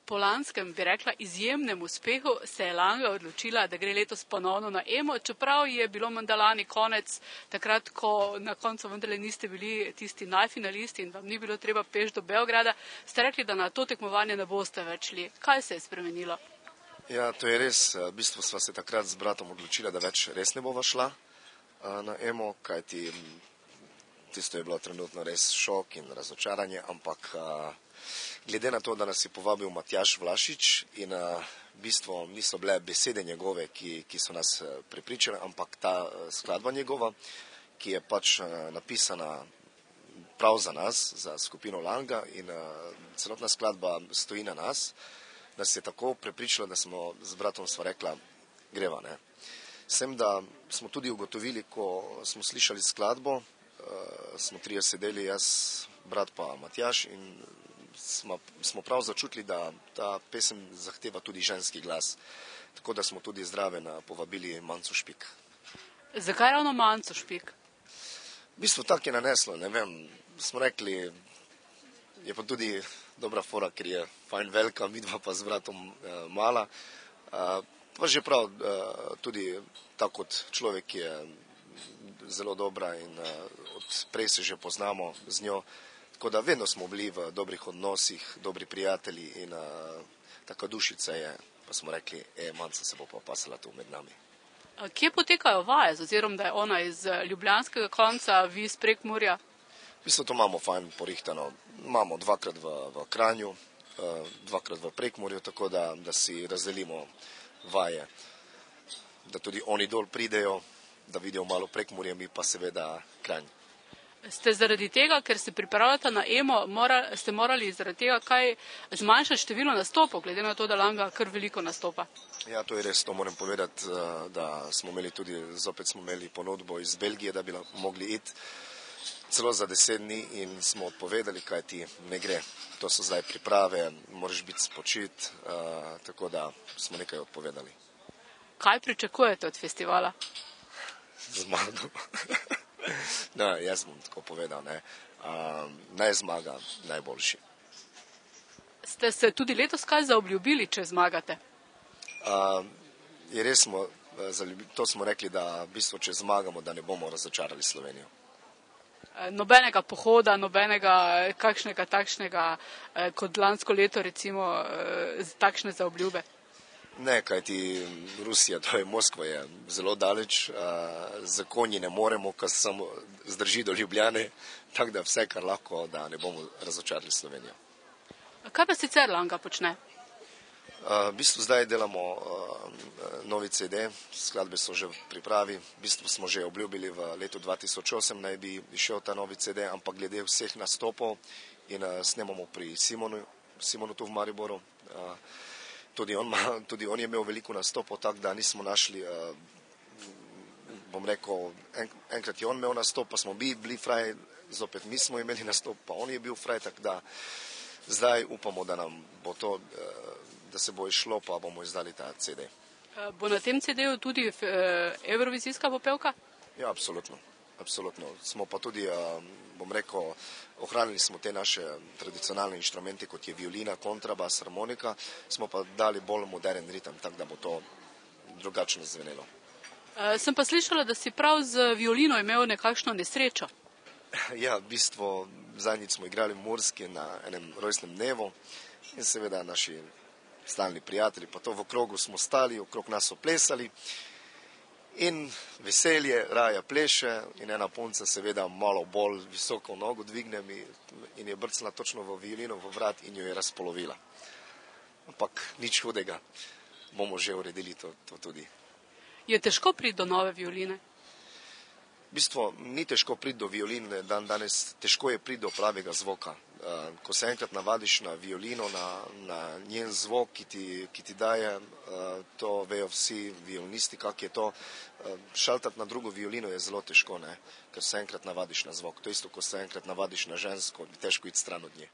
Po lanskem, bi rekla, izjemnem uspehu se je Langa odločila, da gre letos ponovno na Emo, čeprav je bilo menda lani konec, takrat, ko na koncu vendarle niste bili tisti najfinalisti in vam ni bilo treba peš do Beograda, ste rekli, da na to tekmovanje ne boste več šli. Kaj se je spremenilo? Ja, to je res. V bistvu sva se takrat z bratom odločila, da več res ne bova šla na Emo, kajti tisto je bilo trenutno res šok in razočaranje, ampak glede na to, da nas je povabil Matjaž Vlašič in v bistvu niso bile besede njegove, ki so nas prepričale, ampak ta skladba njegova, ki je pač napisana prav za nas, za skupino Langa in celotna skladba stoji na nas je tako prepričala, da smo z bratom sva rekla, greva, ne. Sem, da smo tudi ugotovili, ko smo slišali skladbo, smo trije sedeli, jaz, brat pa Matjaž in smo prav začutili, da ta pesem zahteva tudi ženski glas. Tako da smo tudi zraven povabili Manco Špik. Zakaj ravno Manco Špik? V bistvu tak je naneslo, ne vem, smo rekli, je pa tudi dobra fora, ker je fajn velika, midva pa z bratom mala. Pa že prav, tudi tako kot človek je zelo dobra in odprej se že poznamo z njo. Tako da vedno smo bili v dobrih odnosih, dobri prijatelji in taka dušica je, pa smo rekli, Manca se bo pa pasala tu med nami. Kje potekajo vaje, z ozirom, da je ona iz ljubljanskega konca, vi iz Prekmurja? V bistvu to imamo fajn porihtano. Imamo dvakrat v Kranju, dvakrat v Prekmurju, tako da si razdelimo vaje. Da tudi oni dol pridejo, da vidijo malo Prekmurje, mi pa seveda Kranj. Ste zaradi tega, ker se pripravljate na Emo, ste morali zaradi tega kaj zmanjšati število nastopov, glede na to, da Langa kar veliko nastopa? Ja, to je res, to moram povedati, da smo imeli tudi, zopet smo imeli ponudbo iz Belgije, da bi mogli iti celo za 10 dni in smo odpovedali, kaj ti ne gre. To so zdaj priprave, moraš biti spočit, tako da smo nekaj odpovedali. Kaj pričakujete od festivala? Zmago. No, jaz bom tako povedal, ne. Naj zmaga najboljši. Ste se tudi letos kaj zaobljubili, če zmagate? Je res to smo rekli, da v bistvu, če zmagamo, da ne bomo razočarali Slovenijo. Nobenega pohoda, nobenega kakšnega takšnega, kot lansko leto recimo, takšne zaobljube? Ne, kajti Rusija, to je Moskva, je zelo daleč, z konji ne moremo, kar samo zdrži do Ljubljane, tako da vse, kar lahko, da ne bomo razočarali Slovenijo. Kaj pa sicer Langa počne? V bistvu zdaj delamo novi CD, skladbe so že v pripravi, v bistvu smo že obljubili v letu 2008, naj bi išel ta novi CD, ampak glede vseh nastopov in snemamo pri Simonu tu v Mariboru. Tudi on je imel veliko nastopov, tako da nismo našli, bom rekel, enkrat je on imel nastop, pa smo bili fraj, zopet mi smo imeli nastop, pa on je bil fraj, tako da zdaj upamo, da nam bo to, da se bo išlo, pa bomo izdali ta CD. Bo na tem CD-ju tudi evrovizijska popevka? Ja, absolutno. Absolutno. Smo pa tudi, bom rekel, ohranili smo te naše tradicionalne inštrumente, kot je violina, kontrabas, harmonika, smo pa dali bolj moderen ritem, tako da bo to drugačno zvenelo. Sem pa slišala, da si prav z violino imel nekakšno nesrečo. Ja, v bistvu zadnjič smo igrali v Murski na enem rojstnem dnevu in seveda naši stalni prijatelji, pa to v krogu smo stali, okrog nas so plesali. In veselje, raja pleše in ena punca seveda malo bolj visoko nogo dvigne in je brcnila točno v violino v vrat in jo je razpolovila. Ampak nič hudega, bomo že uredili to tudi. Je težko priti do nove violine? V bistvu ni težko priti do violine, danes težko je priti do pravega zvoka. Ko se enkrat navadiš na violino, na njen zvok, ki ti daje, to vejo vsi violinisti, kak je to. Šaltati na drugo violino je zelo težko, ne? Ker se enkrat navadiš na zvok. To isto, ko se enkrat navadiš na žensko, težko iti stran od nje.